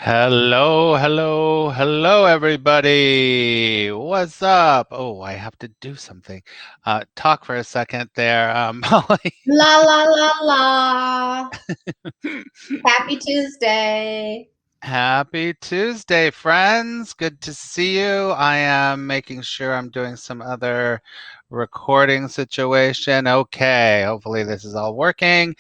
Hello, hello, hello, everybody. What's up? Oh, I have to do something. Talk for a second there, Molly. La la la la. Happy Tuesday. Happy Tuesday, friends. Good to see you. I am making sure I'm doing some other recording situation. Okay, hopefully this is all working.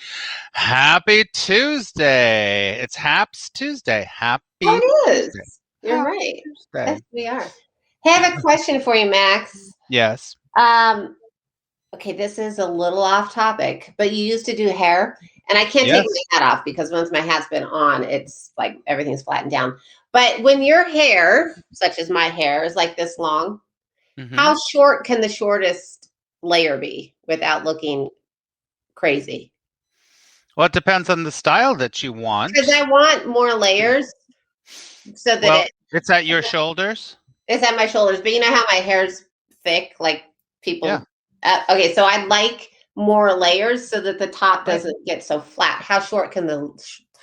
Happy Tuesday. It's Haps Tuesday. Oh, Happy it Tuesday. is. You're Happy right. Tuesday. Yes, we are. Hey, I have a question for you, Max. Yes. Um, okay, this is a little off topic, but you used to do hair, and I can't take Yes. my hat off because once my hat's been on, it's like everything's flattened down. But when your hair, such as my hair, is like this long, Hmm. how short can the shortest layer be without looking crazy? Well, it depends on the style that you Because want. I want more layers so that Well, it it's at your shoulders. it's at my shoulders, but you know how my hair's thick, like Yeah, people. Okay, so I'd like more layers so that the top right. doesn't get so flat. How short can the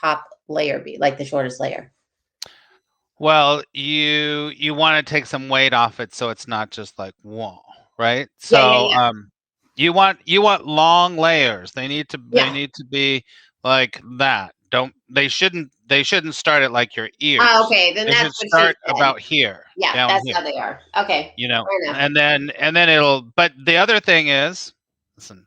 top layer be, like the shortest layer? Well, you want to take some weight off it so it's not just like whoa, right? Yeah, yeah, So yeah, you want long layers. They yeah. need to be like that. They shouldn't start at like your Oh, ears. okay, then They that's should what she start said. about here, Yeah, down that's here. how they are. Okay, fair enough. And then it'll. But the other thing is, listen.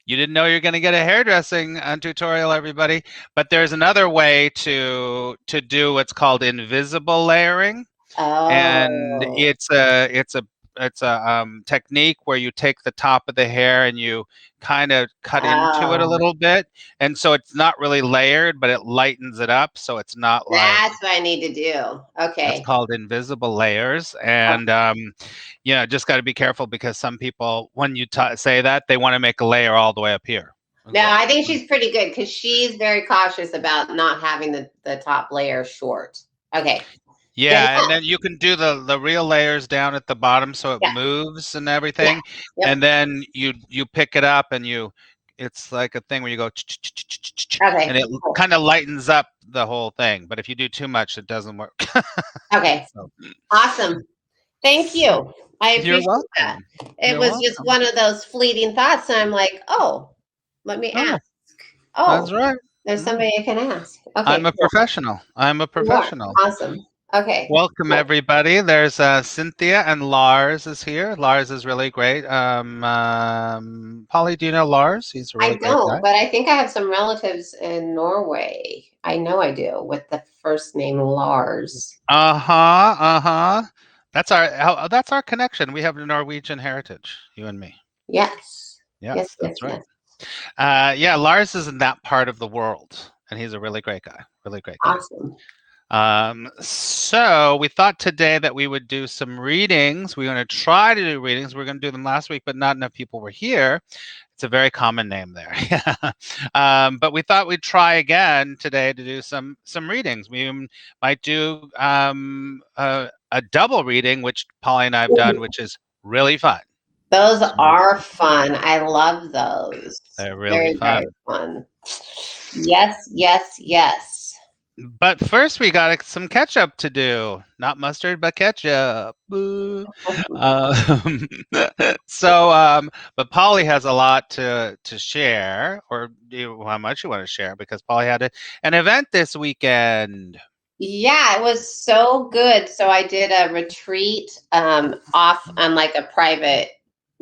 You didn't know you're going to get a hairdressing tutorial, everybody. But there's another way to do what's called invisible layering, and Oh, it's a technique where you take the top of the hair and you kind of cut into it a oh, little bit, and so it's not really layered, but it lightens it up, so it's not like. that's what I need to do. That's Okay. called invisible layers, and just got to be careful because some people, when you say that, they want to make a layer all the way up here. It's No, like, I think she's pretty good because she's very cautious about not having the top layer short. Okay, good yeah, and enough. then you can do the real layers down at the bottom so it Yeah, moves and yeah, everything, yep. and then you pick it up and it's like a thing where you go and Okay, it cool. kind of lightens up the whole thing. But if you do too much, it doesn't work. Okay, So, awesome. Thank you. I you're appreciate that. welcome. It You're was just welcome. one of those fleeting thoughts, and I'm like, oh, let me Oh, ask. Oh, that's right. there's Mm. somebody I can ask. I'm Okay, a cool. professional. I'm a You are professional. awesome. Okay, Welcome, cool. everybody. There's Cynthia and Lars is here. Lars is really great. Polly, do you know Lars? He's a I really great don't, guy. but I think I have some relatives in Norway. I know I do with the first name Lars. Uh-huh, uh-huh. That's our connection. We have a Norwegian heritage, you and me. Yes. Yes, Yes, yes, that's right. yes. Yeah, Lars is in that part of the world, and he's a really great guy. Really great guy. Awesome. So we thought today that we would do some readings. We're going to try to do readings. We are going to do them last week, but not enough people were here. It's a very common name there. But we thought we'd try again today to do some readings. We might do a double reading, which Polly and I have done, which is really fun. Those So are fun. I love those. they're really Very, very fun. fun. Yes, yes, yes. But first, we got some ketchup to do. Not mustard, but ketchup. Boo. Um, but Polly has a lot to share, or how much you want to share, because Polly had an event this weekend. Yeah, it was so good. So I did a retreat off on like a private,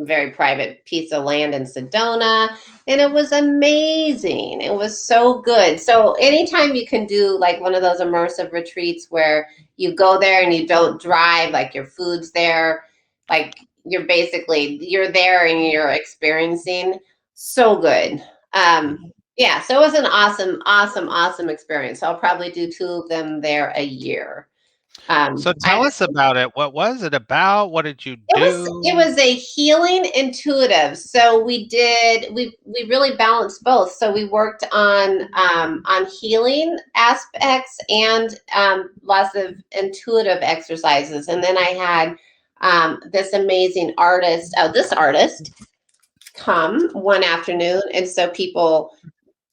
very private piece of land in Sedona, and it was amazing. It was so good. So anytime you can do like one of those immersive retreats where you go there and you don't drive, like your food's there, like you're there and you're experiencing so good. Um, yeah, so it was an awesome, awesome, awesome experience. So I'll probably do two of them there a year. So I tell us about it. What was it about? What did you it do? was a healing intuitive. So we really balanced both. So we worked on healing aspects and lots of intuitive exercises. And then I had this amazing artist, this artist, come one afternoon, and so people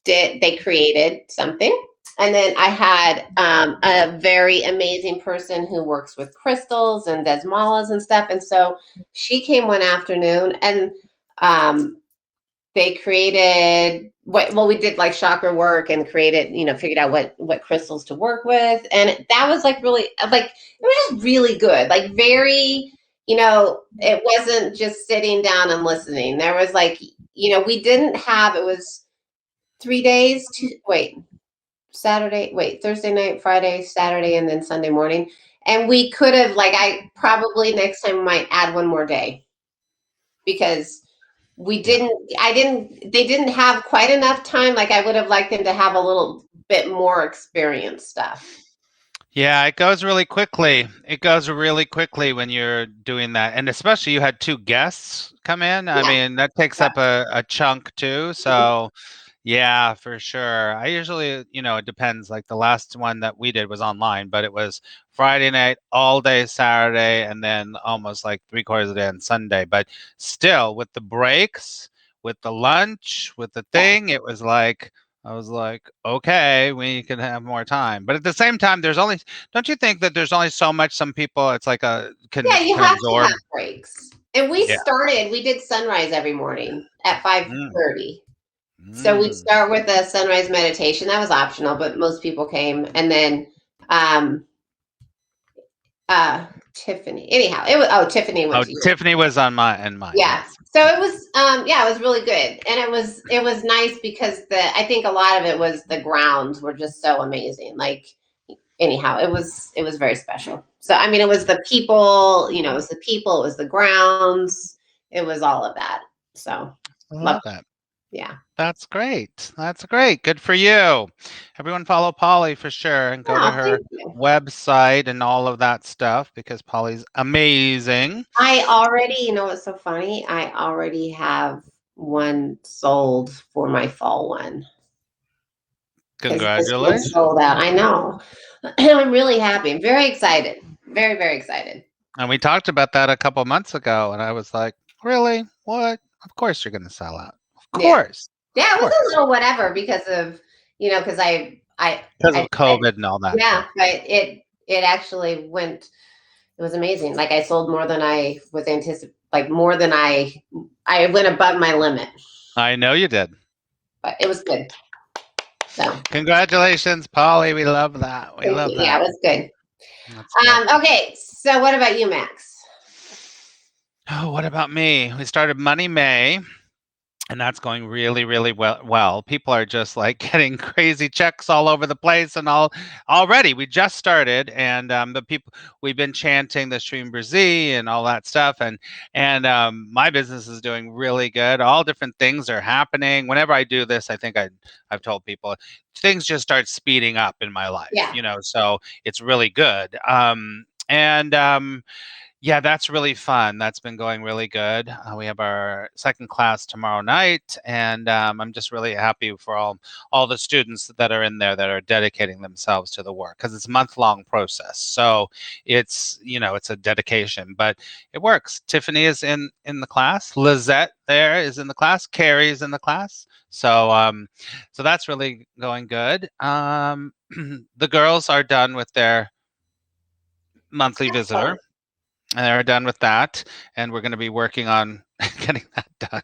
they created something. And then I had a very amazing person who works with crystals and does malas and stuff. And so she came one afternoon, and um, they created well, we did like chakra work and created, figured out what crystals to work with. And that was like really, like, it was just really good. Like, very, it wasn't just sitting down and listening. There was like, we didn't have, it was 3 days to wait. Thursday night, Friday, Saturday, and then Sunday morning. And we could have, like, I probably next time might add one more day, because they didn't have quite enough time. Like, I would have liked them to have a little bit more experience stuff. Yeah, it goes really quickly. It goes really quickly when you're doing that. And especially you had 2 guests come in. I mean, that takes up a chunk too. So yeah, for sure. I usually, it depends. Like the last one that we did was online, but it was Friday night, all day Saturday, and then almost like 3/4 of the day on Sunday. But still, with the breaks, with the lunch, with the thing, it was like, I was like, okay, we can have more time. But at the same time, don't you think that there's only so much some people, it's like you can have absorb? to have breaks. And we did sunrise every morning at 5:30. So we start with a sunrise meditation. That was optional, but most people came. And then Tiffany. Anyhow, Tiffany went to yours. Tiffany was on mine. Yeah. Yes. So it was it was really good. And it was nice because I think a lot of it was the grounds were just so amazing. Like, anyhow, it was very special. So I mean, it was the people, it was the people, it was the grounds, it was all of that. So I love that. Yeah. That's great. That's great. Good for you. Everyone follow Polly for sure, and go to her website and all of that stuff, because Polly's amazing. I already, what's so funny? I already have one sold for my fall one. Congratulations. Sold out. I know. I'm really happy. I'm very excited. Very, very excited. And we talked about that a couple months ago, and I was like, really? What? Of course you're going to sell out. Of course. Yeah, it was a little whatever because of, because because of COVID and all that. Yeah, but it actually went. It was amazing. Like, I sold more than I was anticipating. Like, more than I went above my limit. I know you did. But it was good. So congratulations, Polly. We love that. We love that. Yeah, it was good. Okay, so what about you, Max? Oh, what about me? We started Money May, and that's going really, really well. People are just like getting crazy checks all over the place, and already we just started, and the people, we've been chanting the Stream Brzee and all that stuff, and my business is doing really good. All different things are happening. Whenever I do this, I think I've told people, things just start speeding up in my life. So it's really good. Yeah, that's really fun. That's been going really good. We have our second class tomorrow night, and I'm just really happy for all the students that are in there that are dedicating themselves to the work, because it's a month-long process. So it's it's a dedication, but it works. Tiffany is in the class. Lizette there is in the class. Carrie is in the class. So so that's really going good. The girls are done with their monthly visitor. And they're done with that, and we're going to be working on getting that done,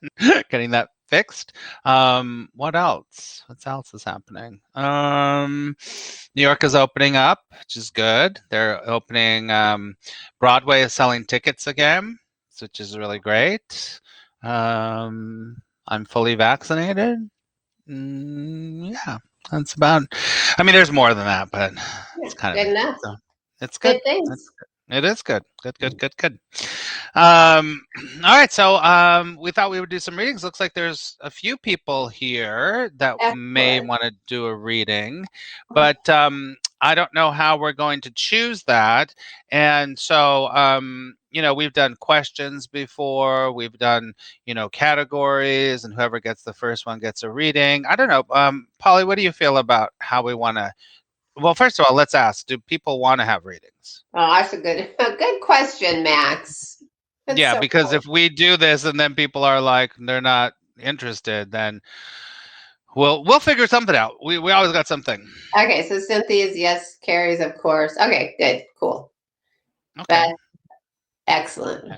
getting that fixed. What else? What else is happening? New York is opening up, which is good. They're opening. Broadway is selling tickets again, which is really great. I'm fully vaccinated. Yeah, that's about. I mean, there's more than that, but it's kind of good enough. So it's good. Good things. It is good. Good. All right. So we thought we would do some readings. Looks like there's a few people here that may want to do a reading, but I don't know how we're going to choose that. And so, we've done questions before. We've done, categories, and whoever gets the first one gets a reading. I don't know. Polly, what do you feel about how we want to? Well, first of all, let's ask, do people want to have readings? Oh, that's a good question, Max. That's because cool. If we do this and then people are like, they're not interested, then We'll figure something out. We always got something. Okay, so Cynthia's yes, Carrie's of course. Okay, good, cool. Okay. That's excellent. Okay.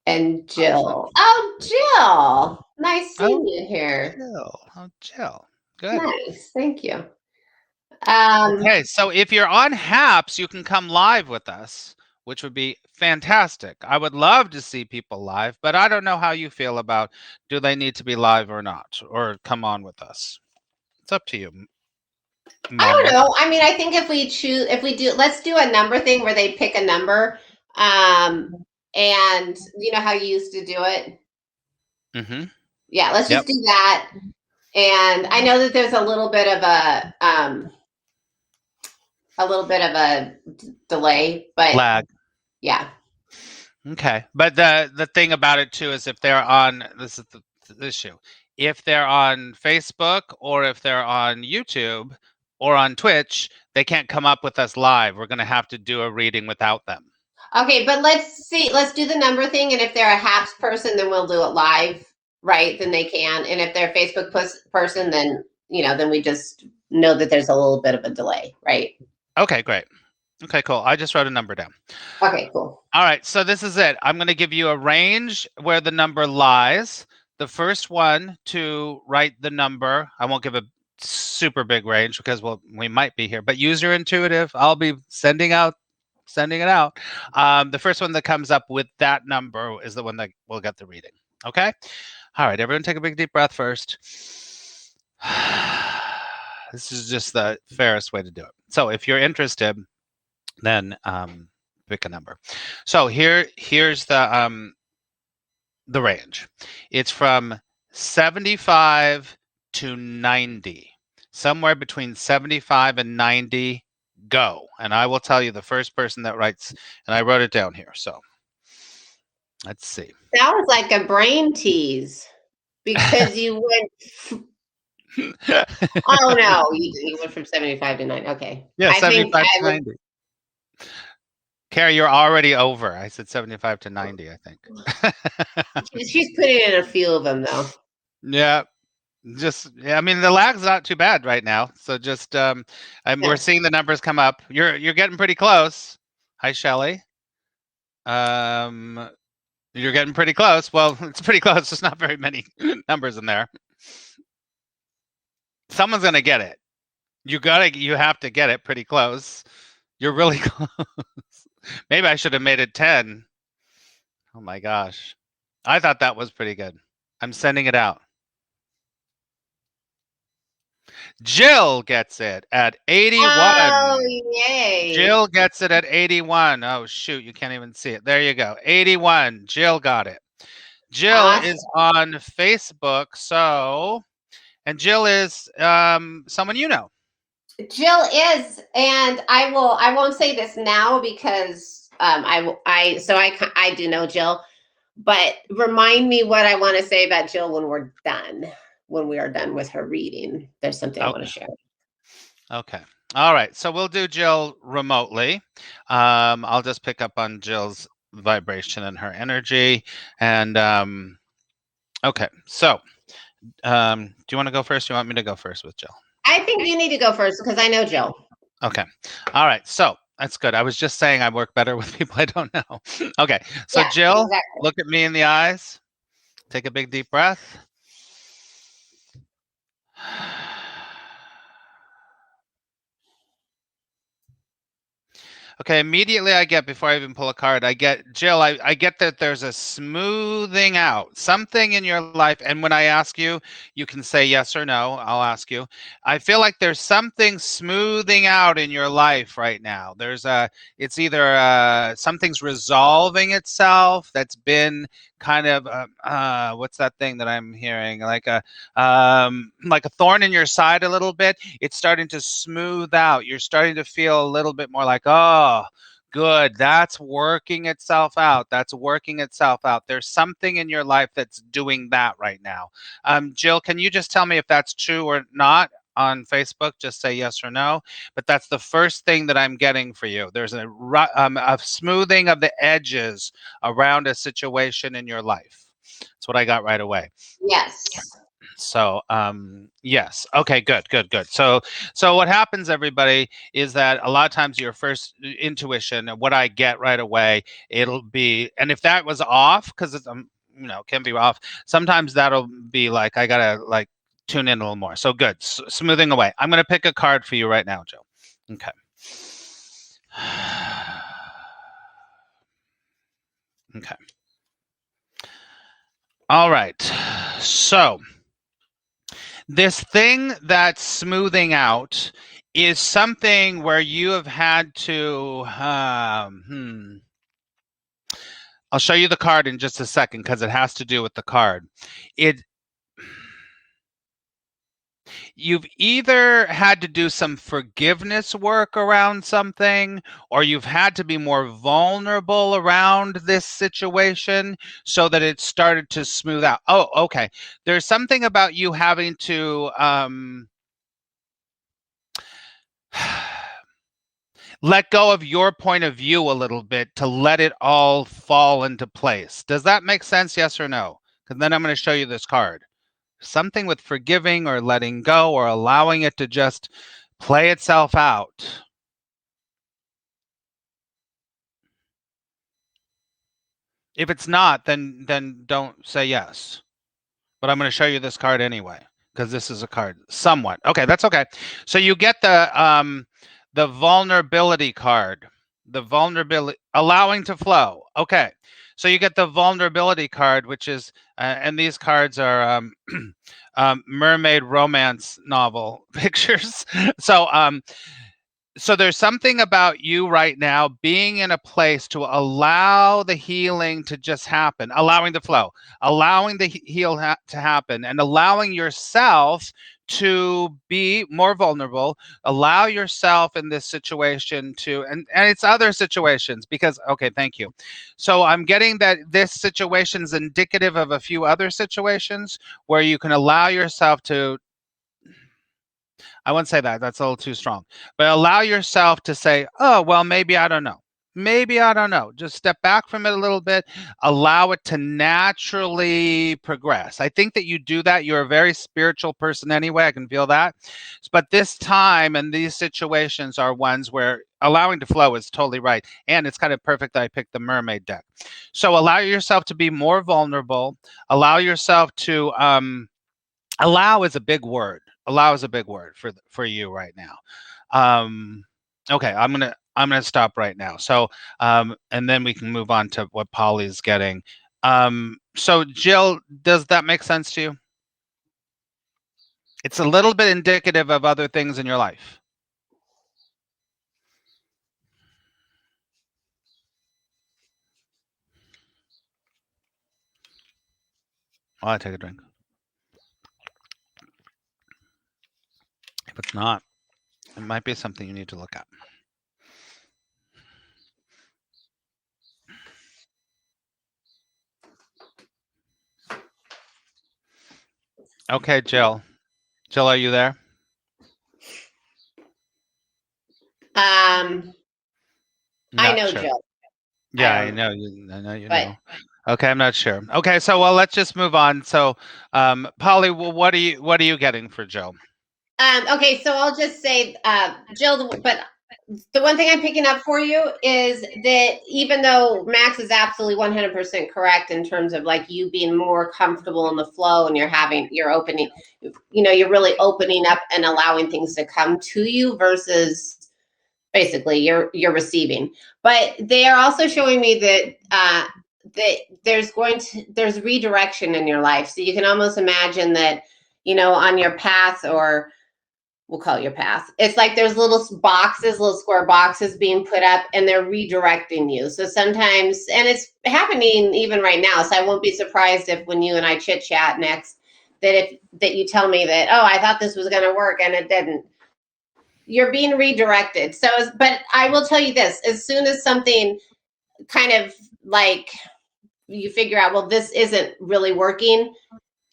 And Awesome. Jill. Oh, Jill. Nice Oh, seeing you here. chill. Oh, chill. Good. Nice. Thank you. Um, Okay, so if you're on Haps, you can come live with us, which would be fantastic. I would love to see people live, but I don't know how you feel about do they need to be live or not, or come on with us. It's up to you, I don't Mama. know. I mean, I think if we do, let's do a number thing where they pick a number. And you know how you used to do it? Mm-hmm. Yeah, let's Yep. just do that. And I know that there's a little bit of a delay, but Lag. yeah. Okay. But the thing about it too is if they're on this is the issue. If they're on Facebook or if they're on YouTube or on Twitch, they can't come up with us live. We're going to have to do a reading without them. Okay, but let's see. Let's do the number thing, and if they're a HAPS person, then we'll do it live, right? Then they can. And if they're a Facebook person, then then we just know that there's a little bit of a delay, right? Okay, great. Okay, cool. I just wrote a number down. Okay, cool. All right, so this is it. I'm going to give you a range where the number lies. The first one to write the number, I won't give a super big range because we might be here, but use your intuitive. I'll be sending it out. The first one that comes up with that number is the one that will get the reading. Okay? All right, everyone take a big deep breath first. This is just the fairest way to do it. So if you're interested, then pick a number. So here's the range. It's from 75 to 90. Somewhere between 75 and 90, go. And I will tell you the first person that writes, and I wrote it down here. So let's see. That was like a brain tease because you went. Oh no, you went from 75 to 9. Okay, Yeah, I think 75 I to would. 90. Carrie, you're already over. I said 75 to 90, I think. She's putting in a few of them though. Yeah. I mean, the lag's not too bad right now. So just we're seeing the numbers come up. You're getting pretty close. Hi, Shelly. You're getting pretty close. Well, it's pretty close. There's not very many numbers in there. Someone's gonna get it. You have to get it pretty close. You're really close. Maybe I should have made it 10. Oh my gosh. I thought that was pretty good. I'm sending it out. Jill gets it at 81. Oh, yay. Jill gets it at 81. Oh, shoot. You can't even see it. There you go. 81. Jill got it. Jill Awesome. is on Facebook. And Jill is someone you know. Jill is, and I won't say this now because I do know Jill, but remind me what I want to say about Jill when we're done. When we are done with her reading, there's something I want to share. Okay. All right. So we'll do Jill remotely. I'll just pick up on Jill's vibration and her energy. And okay. So do you want to go first? Do you want me to go first with Jill? I think you need to go first because I know Jill. Okay. All right. So that's good. I was just saying I work better with people I don't know. Okay. So Yeah, Jill, exactly. look at me in the eyes. Take a big deep breath. Okay, immediately I get, before I even pull a card, I get, Jill, I get that there's a smoothing out, something in your life. And when I ask you, you can say yes or no. I'll ask you. I feel like there's something smoothing out in your life right now. It's either something's resolving itself that's been kind of, what's that thing that I'm hearing? Like a thorn in your side a little bit. It's starting to smooth out. You're starting to feel a little bit more like, oh, good. That's working itself out. That's working itself out. There's something in your life that's doing that right now. Jill, can you just tell me if that's true or not? On Facebook, just say yes or no. But that's the first thing that I'm getting for you. There's a smoothing of the edges around a situation in your life. That's what I got right away. Yes. So yes, okay, good. So what happens, everybody, is that a lot of times your first intuition, what I get right away, it'll be, and if that was off, because it's can be off, sometimes that'll be like I gotta like tune in a little more. So good, smoothing away. I'm gonna pick a card for you right now, Joe. Okay. Okay. All right. So this thing that's smoothing out is something where you have had to I'll show you the card in just a second because it has to do with the card. You've either had to do some forgiveness work around something, or you've had to be more vulnerable around this situation so that it started to smooth out. Oh, okay. There's something about you having to let go of your point of view a little bit to let it all fall into place. Does that make sense? Yes or no? Because then I'm going to show you this card. Something with forgiving or letting go or allowing it to just play itself out. If it's not, then don't say yes. But I'm going to show you this card anyway because this is a card somewhat. Okay, that's okay. So you get the vulnerability card. The vulnerability, allowing to flow. Okay. So you get the vulnerability card, which is, and these cards are mermaid romance novel pictures. So there's something about you right now being in a place to allow the healing to just happen, allowing the flow, allowing the to happen, and allowing yourself to be more vulnerable, allow yourself in this situation to, and it's other situations because, okay, thank you. So I'm getting that this situation is indicative of a few other situations where you can allow yourself to, I wouldn't say that. That's a little too strong. But allow yourself to say, oh, well, maybe I don't know. Maybe I don't know. Just step back from it a little bit. Allow it to naturally progress. I think that you do that. You're a very spiritual person anyway. I can feel that. But this time and these situations are ones where allowing to flow is totally right. And it's kind of perfect that I picked the mermaid deck. So allow yourself to be more vulnerable. Allow yourself to, allow is a big word. Allow is a big word for you right now. Okay, I'm gonna stop right now. So and then we can move on to what Polly's getting. So Jill, does that make sense to you? It's a little bit indicative of other things in your life. I'll take a drink. If it's not, it might be something you need to look at. Okay, Jill. Jill, are you there? I know sure. Jill. Yeah, I know you know. Okay, I'm not sure. Okay, so well, let's just move on. So, Polly, well, what are you getting for Jill? Okay, so I'll just say, Jill, but the one thing I'm picking up for you is that even though Max is absolutely 100% correct in terms of like you being more comfortable in the flow and you're opening, you're really opening up and allowing things to come to you versus basically you're receiving. But they are also showing me that that there's redirection in your life. So you can almost imagine that, on your path, or we'll call it your path. It's like there's little square boxes being put up and they're redirecting you. So sometimes, and it's happening even right now. So I won't be surprised if when you and I chit chat next, that you tell me that, oh, I thought this was going to work and it didn't. You're being redirected. So, but I will tell you this, as soon as something kind of like you figure out, well, this isn't really working,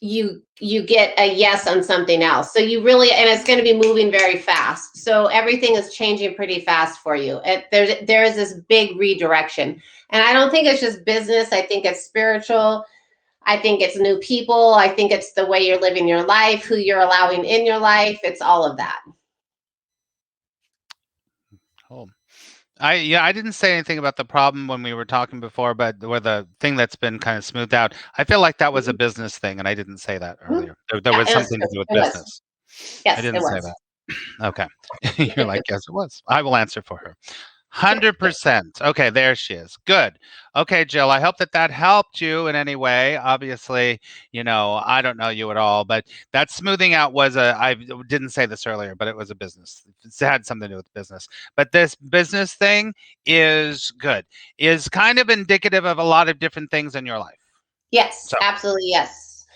you get a yes on something else. So you really, and it's going to be moving very fast. So everything is changing pretty fast for you. There is this big redirection. And I don't think it's just business. I think it's spiritual. I think it's new people. I think it's the way you're living your life, who you're allowing in your life. It's all of that. Oh. I didn't say anything about the problem when we were talking before, but or the thing that's been kind of smoothed out. I feel like that was a business thing, and I didn't say that earlier. There Yeah, was it was something to true. do with It was. business. I Yes, it didn't say was. that. Okay. You're like, yes, it was. I will answer for her. 100%. Okay, there she is. Good. Okay, Jill, I hope that helped you in any way. Obviously, I don't know you at all, but that smoothing out I didn't say this earlier, but it was a business. It had something to do with business. But this business thing is good, is kind of indicative of a lot of different things in your life. Yes, So, absolutely. Yes.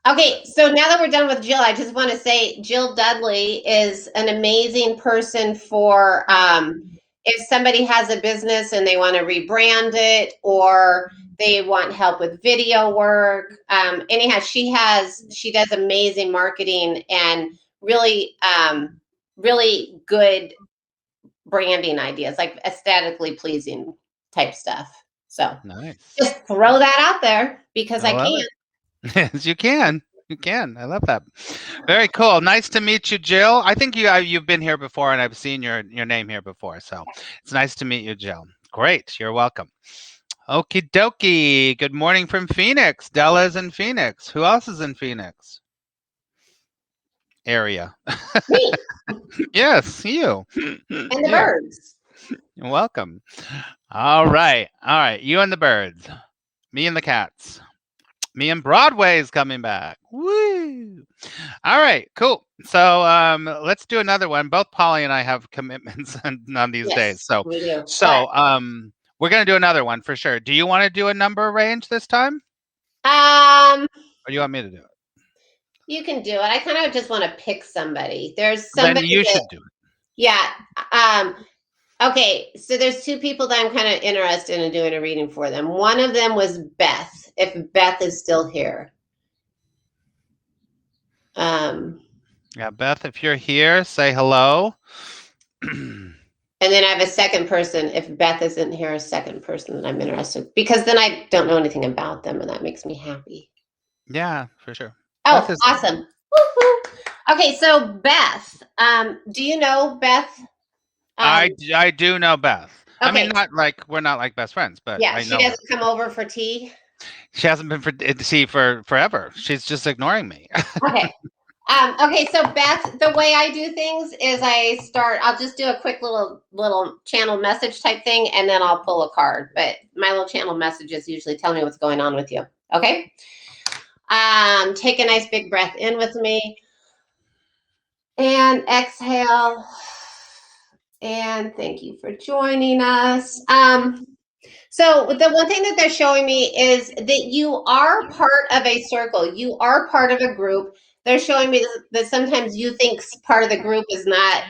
Okay, so now that we're done with Jill, I just want to say Jill Dudley is an amazing person for if somebody has a business and they want to rebrand it or they want help with video work. Anyhow, she does amazing marketing and really really good branding ideas, like aesthetically pleasing type stuff. So nice. just throw that out there because I I love can. it. Yes, you can. You can. I love that. Very cool. Nice to meet you, Jill. I think you've been here before, and I've seen your name here before. So it's nice to meet you, Jill. Great. You're welcome. Okie dokie. Good morning from Phoenix. Della's in Phoenix. Who else is in Phoenix? Area. Me Yes, you. and the You. birds. You're welcome. All right. All right. You and the birds. Me and the cats. Me and Broadway's coming back. Woo! All right, cool. So let's do another one. Both Polly and I have commitments on these days. Yes, So we do. so we're gonna do another one for sure. Do you want to do a number range this time? Um, Or do you want me to do it? you can do it. I kind of just want to pick somebody. There's Then somebody you that, should do it. yeah. Okay, so there's two people that I'm kind of interested in doing a reading for them. One of them was Beth, if Beth is still here. Yeah, Beth, if you're here, say hello. And then I have a second person. If Beth isn't here, a second person that I'm interested because then I don't know anything about them, and that makes me happy. Yeah, for sure. Oh, Beth is awesome! Woo-hoo. Okay, so Beth, do you know Beth? I do know Beth. I mean, Okay, we're not like best friends, but yeah, I she know her. doesn't come over for tea. She hasn't been for forever. She's just ignoring me. Okay. Okay, so Beth, the way I do things is I'll just do a quick little channel message type thing, and then I'll pull a card. But my little channel messages usually tell me what's going on with you. Okay. Take a nice big breath in with me, and exhale. And thank you for joining us. So the one thing that they're showing me is that you are part of a circle. You are part of a group. They're showing me that sometimes you think part of the group is not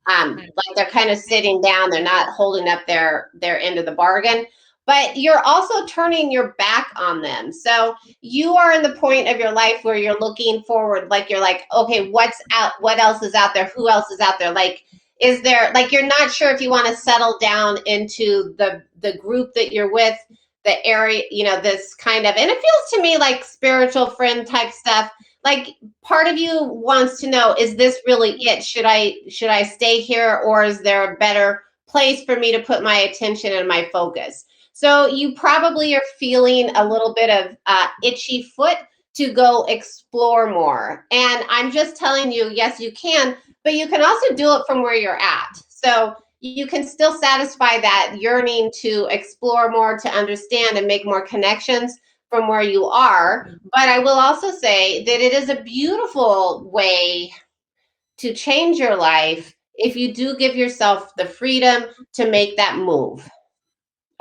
like they're kind of sitting down. They're not holding up their end of the bargain. But you're also turning your back on them. So you are in the point of your life where you're looking forward, like you're like, okay, what's out? What else is out there? Who else is out there? Like, is there, like, you're not sure if you want to settle down into the group that you're with, the area, this kind of, and it feels to me like spiritual friend type stuff. Like part of you wants to know, is this really it? Should I stay here, or is there a better place for me to put my attention and my focus? So you probably are feeling a little bit of itchy foot to go explore more. And I'm just telling you, yes, you can, but you can also do it from where you're at. So you can still satisfy that yearning to explore more, to understand and make more connections from where you are. But I will also say that it is a beautiful way to change your life if you do give yourself the freedom to make that move.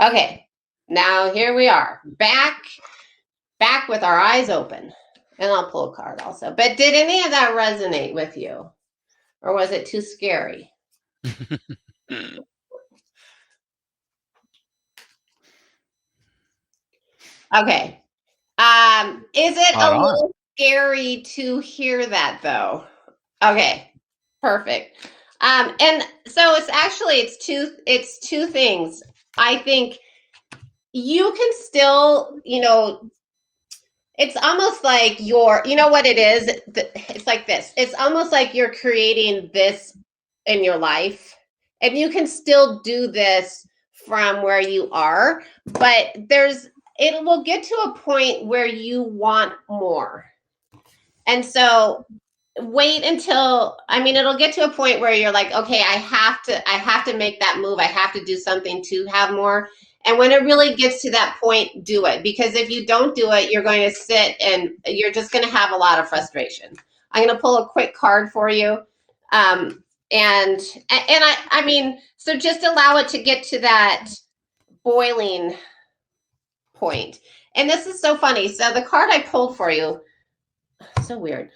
Okay, now here we are, back with our eyes open. And I'll pull a card also. But did any of that resonate with you? Or was it too scary? Okay. Is it Spot a on. little scary to hear that though? Okay. Perfect. And so it's two things. I think you can still, It's almost like you know what it is? It's like this. It's almost like you're creating this in your life, and you can still do this from where you are, but it will get to a point where you want more. And so wait until, I mean, it'll get to a point where you're like, okay, I have to make that move. I have to do something to have more. And when it really gets to that point, do it, because if you don't do it, you're going to sit and you're just going to have a lot of frustration. I'm going to pull a quick card for you. um, and I mean, so just allow it to get to that boiling point. And this is so funny. So the card I pulled for you, so weird.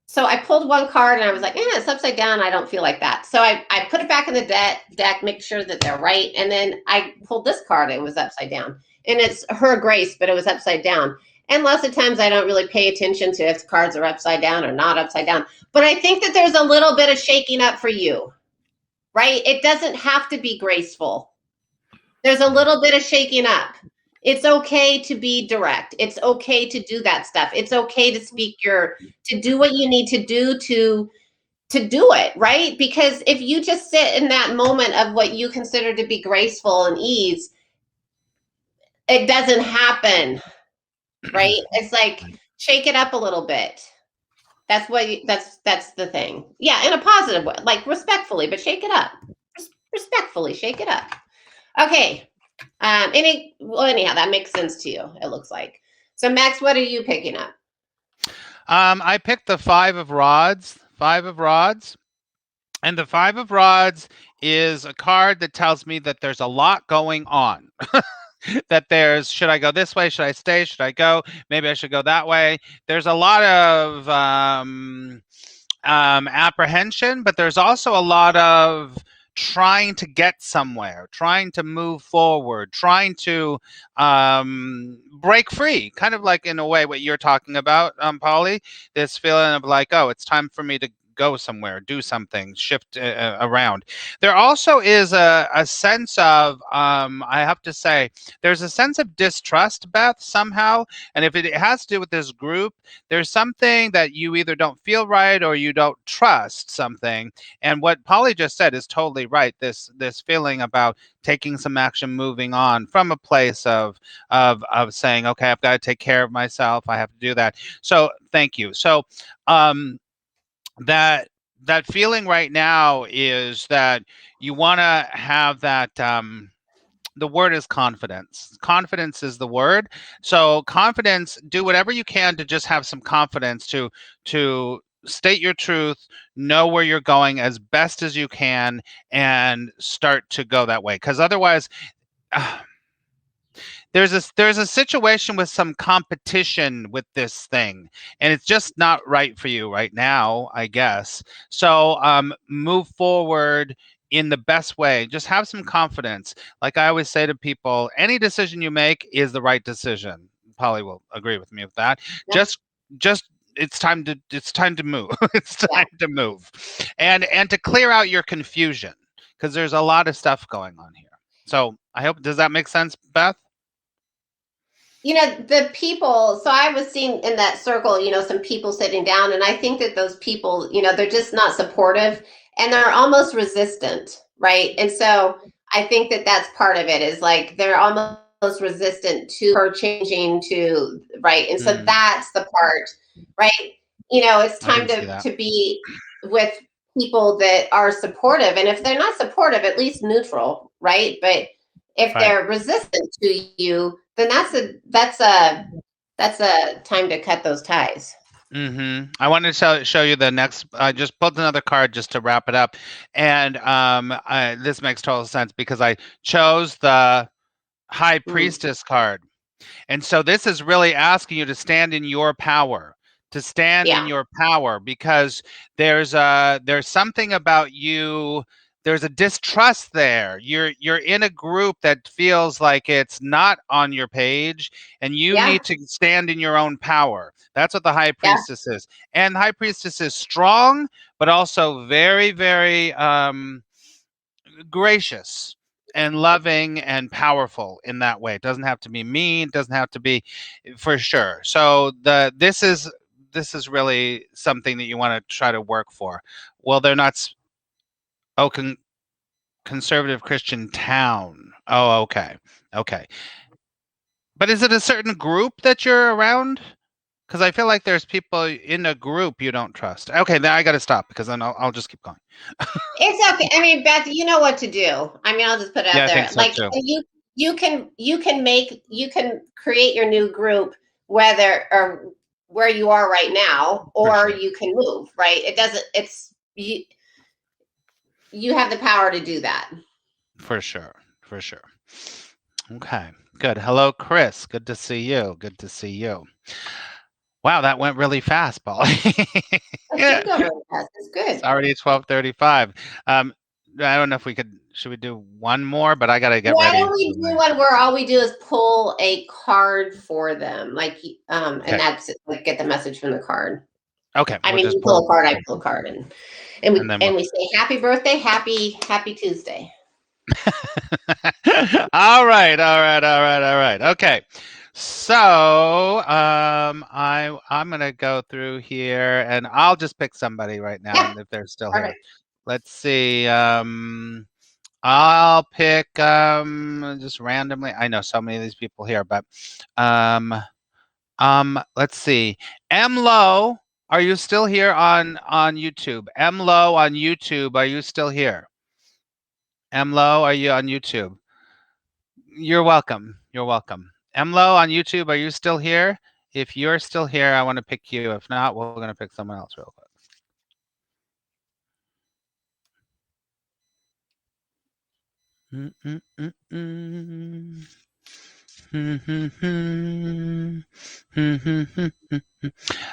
So I pulled one card and I was like, it's upside down. I don't feel like that. So I put it back in the deck, make sure that they're right. And then I pulled this card. It was upside down. And it's Her Grace, but it was upside down. And lots of times I don't really pay attention to if cards are upside down or not upside down. But I think that there's a little bit of shaking up for you, right? It doesn't have to be graceful. There's a little bit of shaking up. It's okay to be direct. It's okay to do that stuff. It's okay to to do what you need to do to do it, right? Because if you just sit in that moment of what you consider to be graceful and ease, it doesn't happen, right? It's like shake it up a little bit. That's the thing. Yeah, in a positive way, like respectfully, but shake it up. Respectfully shake it up. Okay. Anyhow, that makes sense to you, it looks like. So Max, what are you picking up? I picked the Five of Rods. Five of Rods. And the Five of Rods is a card that tells me that there's a lot going on. That should I go this way? Should I stay? Should I go? Maybe I should go that way. There's a lot of apprehension, but there's also a lot of trying to get somewhere, trying to move forward, trying to break free, kind of like in a way what you're talking about, Polly, this feeling of like, oh, it's time for me to go somewhere, do something, shift around. There also is a sense of, I have to say, there's a sense of distrust, Beth, somehow. And if it has to do with this group, there's something that you either don't feel right or you don't trust something. And what Polly just said is totally right. This feeling about taking some action, moving on from a place of saying, okay, I've got to take care of myself. I have to do that. So thank you. So that feeling right now is that you want to have that the word is confidence. Confidence is the word. So confidence, do whatever you can to just have some confidence to state your truth, know where you're going as best as you can, and start to go that way. Because otherwise, there's a situation with some competition with this thing, and it's just not right for you right now, I guess. So move forward in the best way. Just have some confidence. Like I always say to people, any decision you make is the right decision. Polly will agree with me with that. Yeah. Just it's time to move. It's time to move, and to clear out your confusion, because there's a lot of stuff going on here. So I hope, does that make sense, Beth? The people, so I was seeing in that circle, some people sitting down, and I think that those people, they're just not supportive and they're almost resistant, right? And so I think that that's part of it, is like they're almost resistant to her changing to, right? And so that's the part, right? It's time to be with people that are supportive. And if they're not supportive, at least neutral, right? But if they're resistant to you, then that's a time to cut those ties. I wanted to show you the next. I just pulled another card just to wrap it up, and this makes total sense because I chose the High Priestess card, and so this is really asking you to stand in your power, in your power, because there's something about you. There's a distrust there. You're in a group that feels like it's not on your page, and you need to stand in your own power. That's what the High Priestess is. And the High Priestess is strong, but also very, very gracious. and loving and powerful in that way. It doesn't have to be mean, it doesn't have to be, for sure. So this is really something that you want to try to work for. Well, they're not conservative Christian town. Oh, okay. Okay. But is it a certain group that you're around? Because I feel like there's people in a group you don't trust. Okay, then I got to stop because then I'll just keep going. It's okay. I mean, Beth, you know what to do. I mean, I'll just put it Yeah, out I there. think so Like too. you can create your new group whether or where you are right now, For or sure. you can move. Right? It doesn't. It's you. You have the power to do that. For sure. For sure. Okay. Good. Hello, Chris. Good to see you. Good to see you. Wow, that went really fast, Paul. It Yeah. did go really fast. It's It's good. already 12:35. I don't know if we should we do one more, but I got to get Why ready. don't we do one where all we do is pull a card for them, like and Okay. that's like get the message from the card. Okay, I we'll mean, just you pull pull a card, I pull a card, and and then we'll we say happy birthday, happy Tuesday. All right, all right, all right, all right. Okay. So, I'm gonna go through here and I'll just pick somebody right now Yeah, and if they're still here. perfect. Let's see. I'll pick just randomly. I know so many of these people here, but um let's see. M Low, are you still here on YouTube? M Low on YouTube, are you still here? M Low, are you on YouTube? You're welcome. You're welcome. Emlo on YouTube, are you still here? If you're still here, I want to pick you. If not, we're going to pick someone else real quick.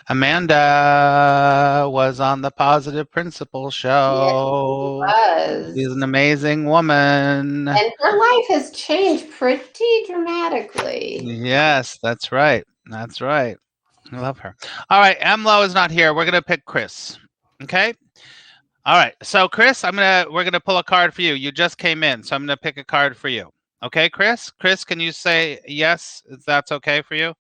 Amanda was on the Positive Principle Yes, Show. it She's was. an amazing woman. And her life has changed pretty dramatically. Yes, that's right. That's right. I love her. All right, Emlo is not here. We're gonna pick Chris. Okay. All right. So Chris, we're gonna pull a card for you. You just came in, so I'm gonna pick a card for you. Okay, Chris? Chris, can you say yes if that's okay for you?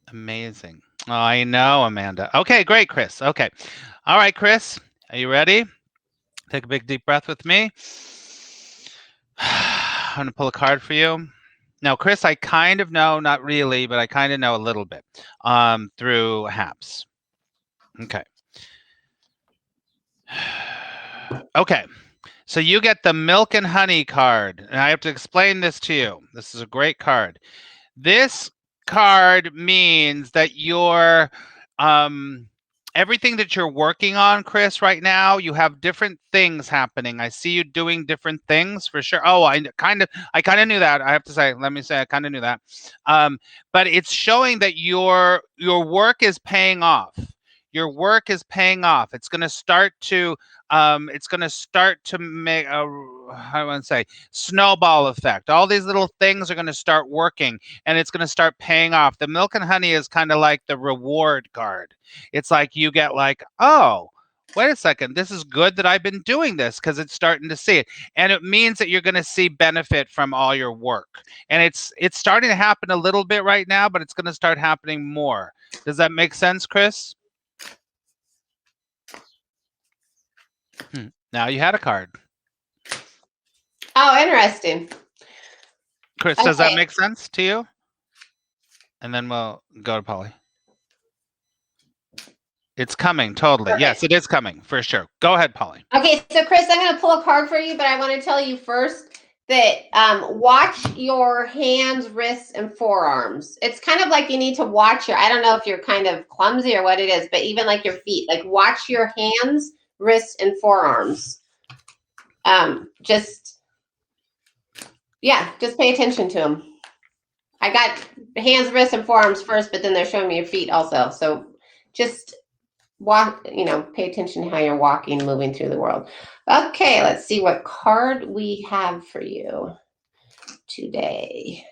Amazing. Oh, I know, Amanda. Okay, great, Chris. Okay. All right, Chris. Are you ready? Take a big deep breath with me. I'm gonna pull a card for you. Now, Chris, I kind of know, not really, but I kind of know a little bit through HAPS. Okay. Okay. So you get the milk and honey card. And I have to explain this to you. This is a great card. This card means that you're everything that you're working on, Chris, right now, you have different things happening. I see you doing different things for sure. Oh, I kind of knew that. I have to say, let me say I kind of knew that. But it's showing that your work is paying off. Your work is paying off. It's going to start to make a, how do I want to say, snowball effect. All these little things are going to start working and it's going to start paying off. The milk and honey is kind of like the reward card. It's like you get like, oh, wait a second, this is good that I've been doing this because it's starting to see it. And it means that you're going to see benefit from all your work. And it's starting to happen a little bit right now, but it's going to start happening more. Does that make sense, Chris? Now you had a card. Oh, interesting. Chris, does that make sense to you? And then we'll go to Polly. It's coming, totally. Perfect. Yes, it is coming, for sure. Go ahead, Polly. Okay, so Chris, I'm going to pull a card for you, but I want to tell you first that watch your hands, wrists, and forearms. It's kind of like you need to watch I don't know if you're kind of clumsy or what it is, but even like your feet, like watch your hands, wrists, and forearms. Just pay attention to them. I got hands, wrists, and forearms first, but then they're showing me your feet also. So just walk, pay attention to how you're walking, moving through the world. Okay, let's see what card we have for you today.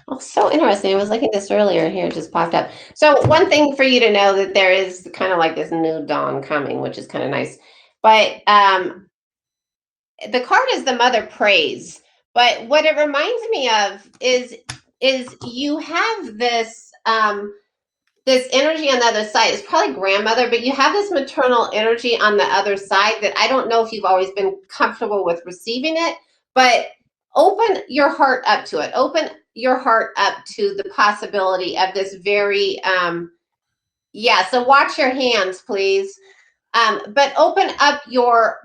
Oh, so interesting. I was looking at this earlier here, it just popped up. So one thing for you to know that there is kind of like this new dawn coming, which is kind of nice. But the card is the mother praise. But what it reminds me of is you have this energy on the other side. It's probably grandmother, but you have this maternal energy on the other side that I don't know if you've always been comfortable with receiving it, but open your heart up to it. Open your heart up to the possibility of this very yeah, so watch your hands, please. But open up your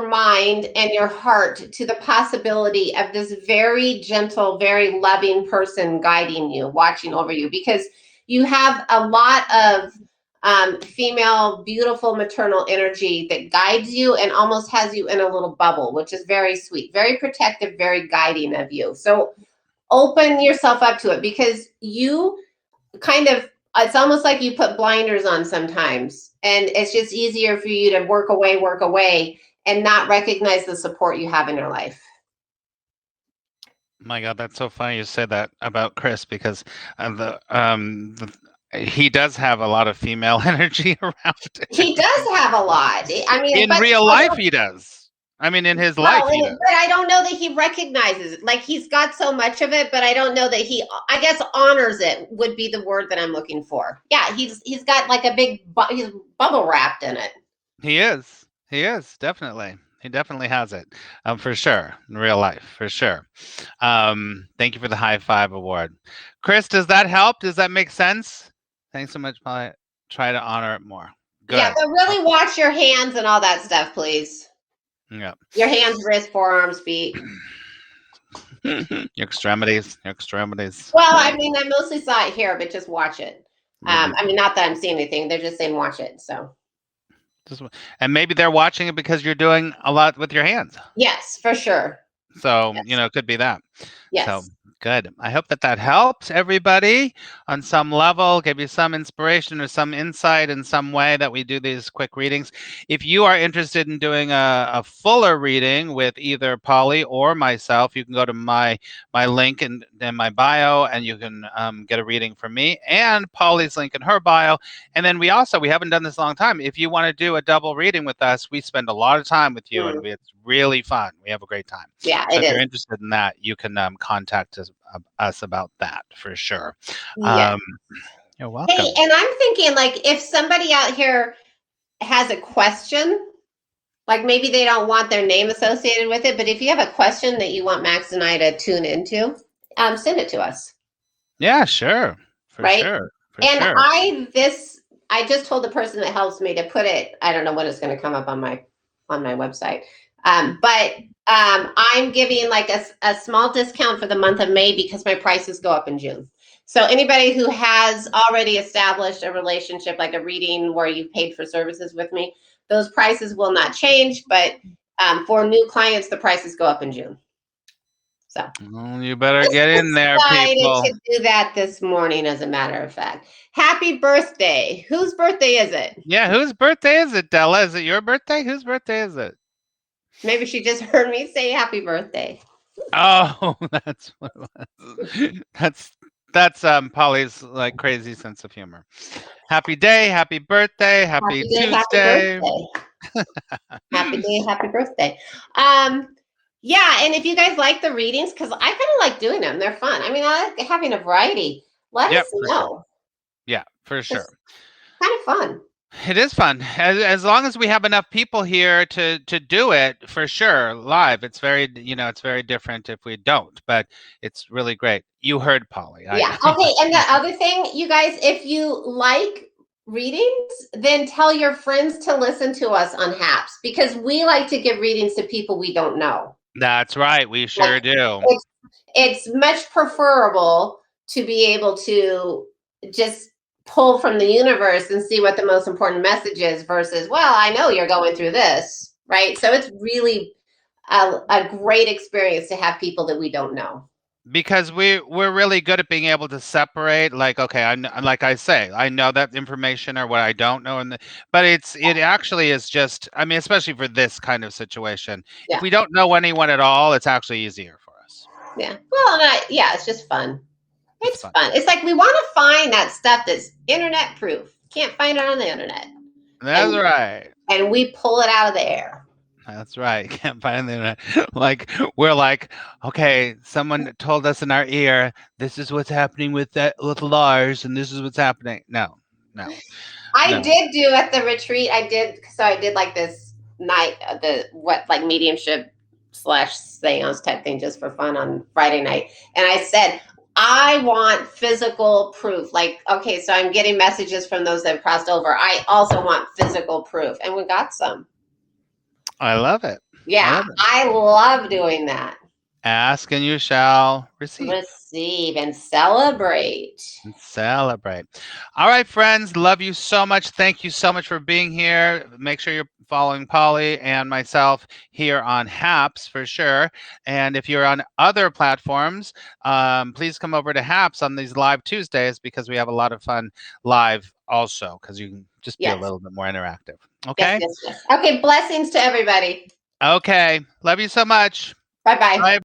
mind and your heart to the possibility of this very gentle, very loving person guiding you, watching over you, because you have a lot of female, beautiful maternal energy that guides you and almost has you in a little bubble, which is very sweet, very protective, very guiding of you. So open yourself up to it because you kind of it's almost like you put blinders on sometimes and it's just easier for you to work away and not recognize the support you have in your life. My God, that's so funny you said that about Chris because he does have a lot of female energy around him. He does have a lot. I mean, In real life, he does. I mean, in his life, he does. But I don't know that he recognizes it. Like he's got so much of it, but I don't know that he. I guess honors it would be the word that I'm looking for. Yeah, he's got like a big. He's bubble wrapped in it. He is. He is definitely. He definitely has it, for sure, in real life, for sure. Thank you for the high five award, Chris. Does that help? Does that make sense? Thanks so much. Probably try to honor it more. Good. Yeah, but really watch your hands and all that stuff, please. Yeah. Your hands, wrists, forearms, feet. Your extremities. Your extremities. Well, I mean, I mostly saw it here, but just watch it. I mean, not that I'm seeing anything. They're just saying watch it. So. And maybe they're watching it because you're doing a lot with your hands. Yes, for sure. So, yes. It could be that. Yes. So, good. I hope that helps everybody on some level, give you some inspiration or some insight in some way that we do these quick readings. If you are interested in doing a fuller reading with either Polly or myself, you can go to my link in my bio and you can get a reading from me and Polly's link in her bio. And then we haven't done this in a long time. If you want to do a double reading with us, we spend a lot of time with you and it's really fun. We have a great time. Yeah, so if you're interested in that, you can contact us about that for sure. Yeah. You're welcome. Hey, and I'm thinking like if somebody out here has a question, like maybe they don't want their name associated with it, but if you have a question that you want Max and I to tune into, send it to us. Yeah, sure. For sure. I just told the person that helps me to put it, I don't know when it's going to come up on my website. But I'm giving like a small discount for the month of May because my prices go up in June. So anybody who has already established a relationship, like a reading where you paid for services with me, those prices will not change. But for new clients, the prices go up in June. So you better get in there, people. To do that this morning, as a matter of fact. Happy birthday! Whose birthday is it? Yeah, whose birthday is it, Della? Is it your birthday? Whose birthday is it? Maybe she just heard me say happy birthday. Oh, that's what it was. That's Polly's like crazy sense of humor. Happy day, happy birthday, happy Tuesday. Happy day, happy birthday. Yeah, and if you guys like the readings, because I kind of like doing them, they're fun. I mean, I like having a variety. Let us know. Sure. Yeah, for sure. It's kind of fun. It is fun as long as we have enough people here to do it for sure live. It's very it's very different if we don't, but it's really great. You heard Polly. Yeah. Okay. And the other thing, you guys, if you like readings, then tell your friends to listen to us on Haps because we like to give readings to people we don't know. That's right. We sure do. It's much preferable to be able to just pull from the universe and see what the most important message is versus, well, I know you're going through this, right? So it's really a great experience to have people that we don't know. Because we're really good at being able to separate, like, okay, like I say, I know that information or what I don't know, but it actually is just, I mean, especially for this kind of situation, if we don't know anyone at all, it's actually easier for us. Yeah. Well, it's just fun. It's It's fun. fun. It's like we want to find that stuff that's internet proof. Can't find it on the internet. That's right. And we pull it out of the air. That's right. Can't find the internet. Like we're like, okay, someone told us in our ear, this is what's happening with Lars, and this is what's happening. No, no, I no. did do at the retreat. I did like this night, like mediumship / seance type thing just for fun on Friday night. And I said, I want physical proof. Like, okay, so I'm getting messages from those that have crossed over. I also want physical proof. And we got some. I love it. Yeah, I love doing that. Ask and you shall receive. Receive and celebrate. Celebrate. All right, friends. Love you so much. Thank you so much for being here. Make sure you're following Polly and myself here on HAPS for sure. And if you're on other platforms, please come over to HAPS on these live Tuesdays because we have a lot of fun live also because you can just be a little bit more interactive. Okay? Yes. Okay, blessings to everybody. Okay. Love you so much. Bye-bye. Bye.